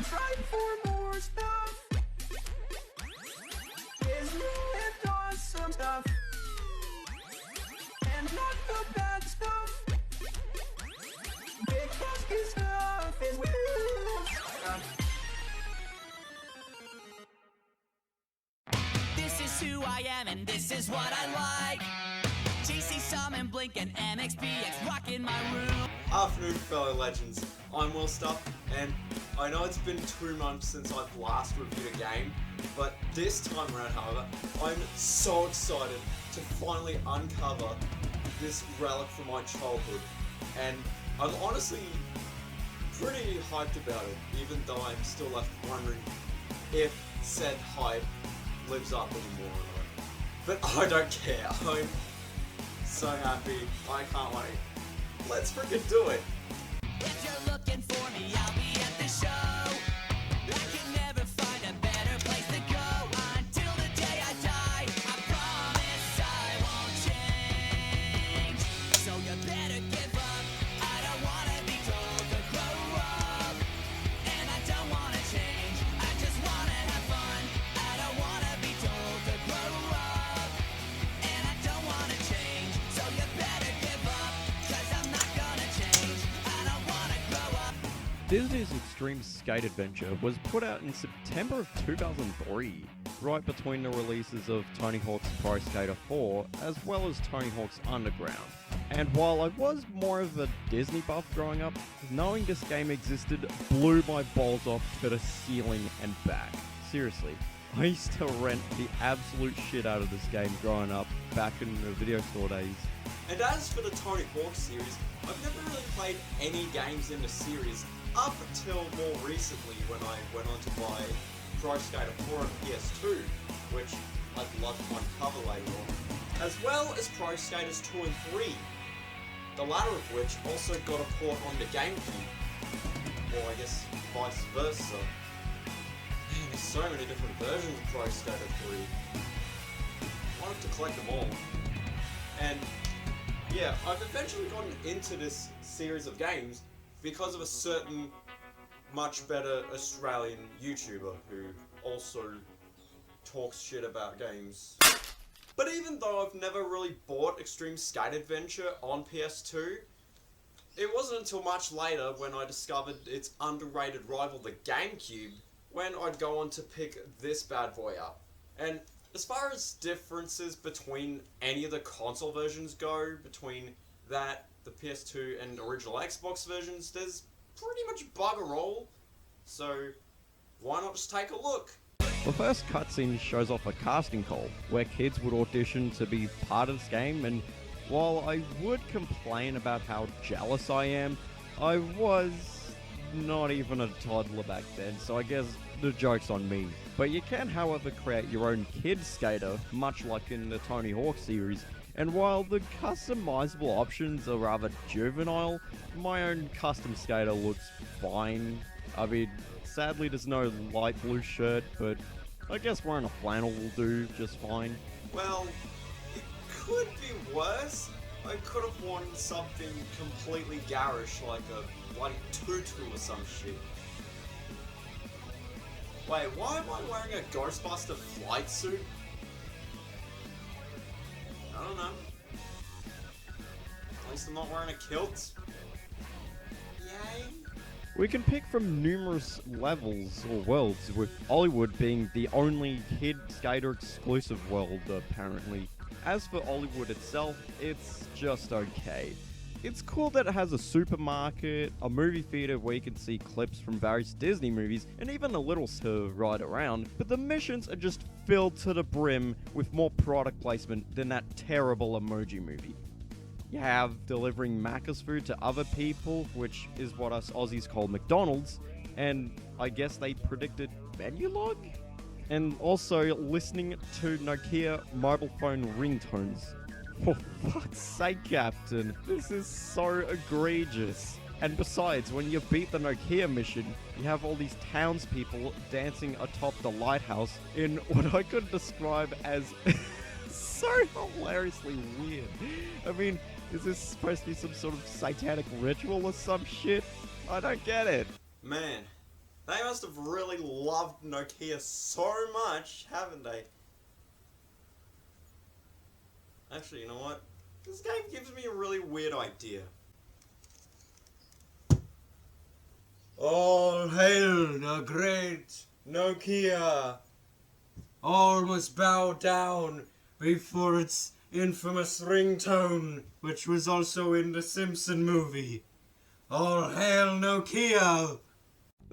I'm trying for more stuff. There's new and awesome stuff, and not the bad stuff. Big husky stuff and weird stuff. This is who I am and this is what I like. GC Summon, Blink, and MXPX rocking my room. Afternoon, fellow legends. I'm Will Stuff, and I know it's been 2 months since I've last reviewed a game, but this time around, however, I'm so excited to finally uncover this relic from my childhood, and I'm honestly pretty hyped about it, even though I'm still left wondering if said hype lives up anymore or not. But I don't care. I'm so happy. I can't wait. Let's freaking do it. If you're looking for me, I'll be at the show. I can never find a better place to go until the day I die. I promise I won't change. So you better give up. I don't wanna be told to grow up. And I don't wanna change. I just wanna have fun. I don't wanna be told to grow up. And I don't wanna change. So you better give up. 'Cause I'm not gonna change. I don't wanna grow up. Disney's Extreme Skate Adventure was put out in September of 2003, right between the releases of Tony Hawk's Pro Skater 4 as well as Tony Hawk's Underground. And while I was more of a Disney buff growing up, knowing this game existed blew my balls off to the ceiling and back. Seriously, I used to rent the absolute shit out of this game growing up back in the video store days. And as for the Tony Hawk series, I've never really played any games in the series up until more recently when I went on to buy Pro Skater 4 on PS2, which I'd love to uncover later on, as well as Pro Skaters 2 and 3, the latter of which also got a port on the GameCube, or I guess vice versa. Man, there's so many different versions of Pro Skater 3. I wanted to collect them all. And yeah, I've eventually gotten into this series of games because of a certain much better Australian YouTuber who also talks shit about games. But even though I've never really bought Extreme Skate Adventure on PS2, it wasn't until much later when I discovered its underrated rival, the GameCube, when I'd go on to pick this bad boy up. And as far as differences between any of the console versions go, between that, the PS2 and original Xbox versions, there's pretty much bugger all. So why not just take a look? The first cutscene shows off a casting call where kids would audition to be part of this game, and while I would complain about how jealous I am, I was not even a toddler back then, so I guess the joke's on me. But you can, however, create your own kid skater, much like in the Tony Hawk series, and while the customizable options are rather juvenile, my own custom skater looks fine. I mean, sadly there's no light blue shirt, but I guess wearing a flannel will do just fine. Well, it could be worse. I could have worn something completely garish, like a bloody tutu or some shit. Wait, why am I wearing a Ghostbuster flight suit? I don't know. At least I'm not wearing a kilt. Yay. We can pick from numerous levels or worlds, with Hollywood being the only kid skater exclusive world, apparently. As for Hollywood itself, it's just okay. It's cool that it has a supermarket, a movie theater where you can see clips from various Disney movies, and even a little to ride around, but the missions are just filled to the brim with more product placement than that terrible Emoji Movie. You have delivering Macca's food to other people, which is what us Aussies call McDonald's, and I guess they predicted menu log? And also listening to Nokia mobile phone ringtones. For fuck's sake, Captain, this is so egregious. And besides, when you beat the Nokia mission, you have all these townspeople dancing atop the lighthouse in what I could describe as so hilariously weird. I mean, is this supposed to be some sort of satanic ritual or some shit? I don't get it. Man, They must have really loved Nokia so much, haven't they? Actually, you know what? This game gives me a really weird idea. All hail the great Nokia! All must bow down before its infamous ringtone, which was also in the Simpson movie. All hail Nokia!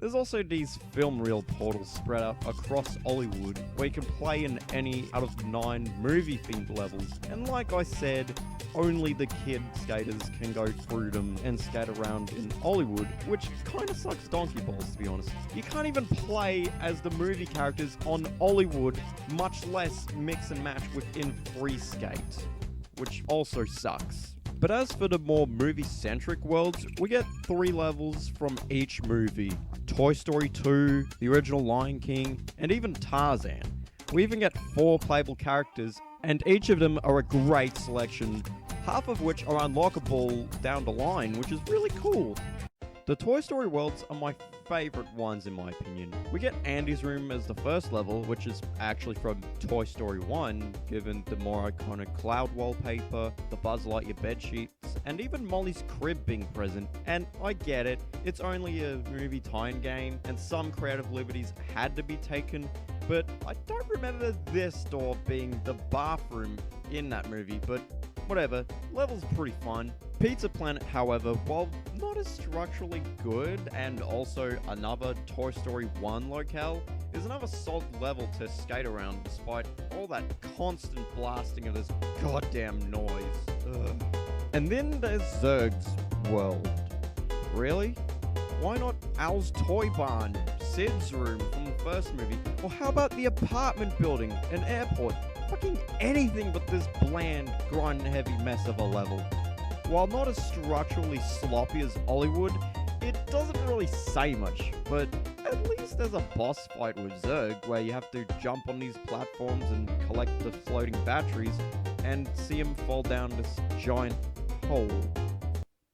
There's also these film reel portals spread out across Hollywood where you can play in any out of 9 movie-themed levels, and like I said, only the kid skaters can go through them and skate around in Hollywood, which kinda sucks donkey balls to be honest. You can't even play as the movie characters on Hollywood, much less mix and match within Free Skate, which also sucks. But as for the more movie-centric worlds, we get 3 levels from each movie. Toy Story 2, the original Lion King, and even Tarzan. We even get 4 playable characters, and each of them are a great selection, half of which are unlockable down the line, which is really cool. The Toy Story worlds are my favourite ones in my opinion. We get Andy's room as the first level, which is actually from Toy Story 1, given the more iconic cloud wallpaper, the Buzz Lightyear bedsheets, and even Molly's crib being present. And I get it, it's only a movie tie-in game, and some creative liberties had to be taken, but I don't remember this door being the bathroom in that movie, but whatever, level's pretty fun. Pizza Planet, however, while not as structurally good and also another Toy Story 1 locale, is another solid level to skate around despite all that constant blasting of this goddamn noise. Ugh. And then there's Zurg's world. Really? Why not Al's Toy Barn, Sid's room from the first movie, or how about the apartment building, an airport? Fucking anything but this bland, grind-heavy mess of a level. While not as structurally sloppy as Hollywood, it doesn't really say much, but at least there's a boss fight with Zurg where you have to jump on these platforms and collect the floating batteries and see him fall down this giant hole.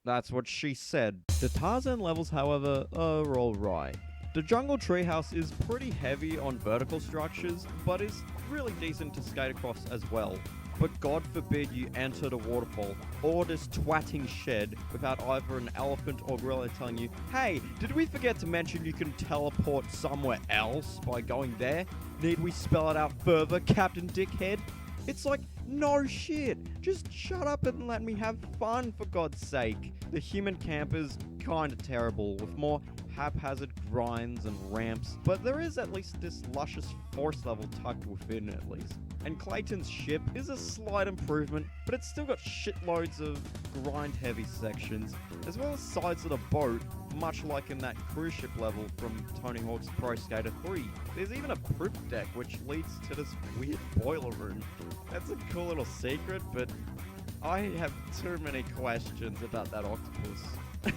That's what she said. The Tarzan levels, however, are alright. The Jungle Treehouse is pretty heavy on vertical structures, but is really decent to skate across as well. But God forbid you enter the waterfall or this twatting shed without either an elephant or gorilla telling you, hey, did we forget to mention you can teleport somewhere else by going there? Need we spell it out further, Captain Dickhead? It's like, no shit, just shut up and let me have fun for God's sake. The human camp is kinda terrible with more haphazard grinds and ramps, but there is at least this luscious force level tucked within at least. And Clayton's ship is a slight improvement, but it's still got shitloads of grind-heavy sections, as well as sides of the boat, much like in that cruise ship level from Tony Hawk's Pro Skater 3. There's even a poop deck, which leads to this weird boiler room. That's a cool little secret, but I have too many questions about that octopus.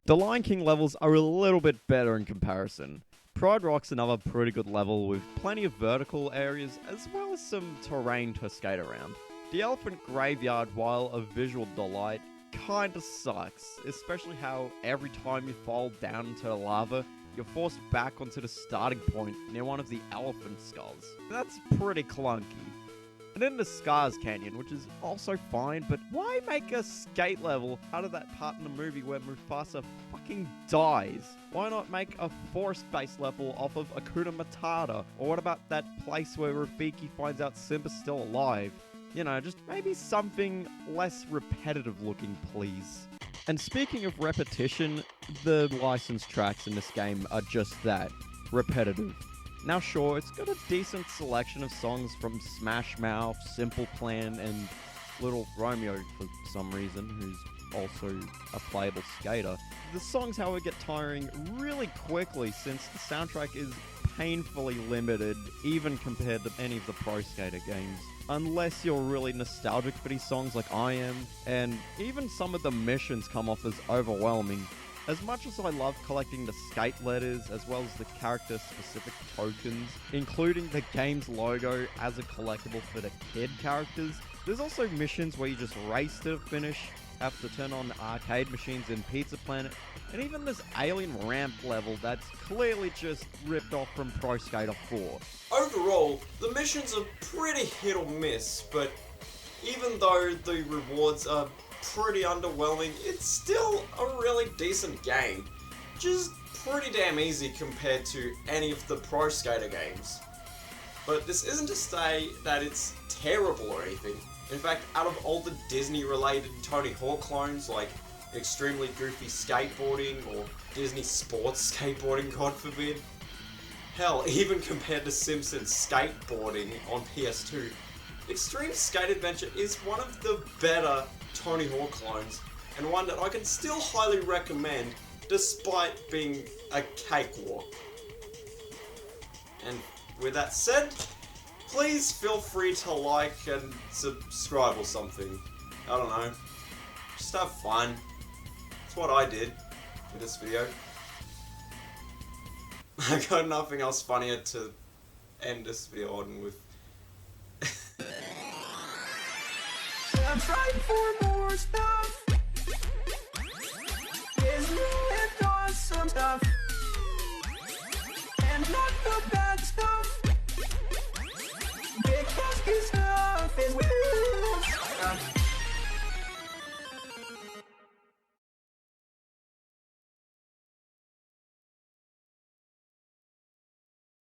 The Lion King levels are a little bit better in comparison. Pride Rock's another pretty good level with plenty of vertical areas as well as some terrain to skate around. The Elephant Graveyard, while a visual delight, kinda sucks, especially how every time you fall down into the lava, you're forced back onto the starting point near one of the elephant skulls. That's pretty clunky. And then the Scars Canyon, which is also fine, but why make a skate level out of that part in the movie where Mufasa fucking dies? Why not make a forest-based level off of Hakuna Matata? Or what about that place where Rafiki finds out Simba's still alive? You know, just maybe something less repetitive looking, please. And speaking of repetition, the licensed tracks in this game are just that, repetitive. Now sure, it's got a decent selection of songs from Smash Mouth, Simple Plan, and Little Romeo for some reason, who's also a playable skater. The songs, however, get tiring really quickly since the soundtrack is painfully limited, even compared to any of the Pro Skater games. Unless you're really nostalgic for these songs like I am, and even some of the missions come off as overwhelming. As much as I love collecting the skate letters as well as the character-specific tokens, including the game's logo as a collectible for the kid characters, there's also missions where you just race to the finish, have to turn on arcade machines in Pizza Planet, and even this alien ramp level that's clearly just ripped off from Pro Skater 4. Overall, the missions are pretty hit or miss, but even though the rewards are pretty underwhelming, it's still a really decent game. Just pretty damn easy compared to any of the Pro Skater games. But this isn't to say that it's terrible or anything. In fact, out of all the Disney-related Tony Hawk clones, like Extremely Goofy Skateboarding or Disney Sports Skateboarding, God forbid, hell, even compared to Simpsons Skateboarding on PS2, Extreme Skate Adventure is one of the better Tony Hawk clones, and one that I can still highly recommend despite being a cakewalk. And with that said, please feel free to like and subscribe or something. I don't know. Just have fun. That's what I did with this video. I got nothing else funnier to end this video on with. I'm trying for more stuff.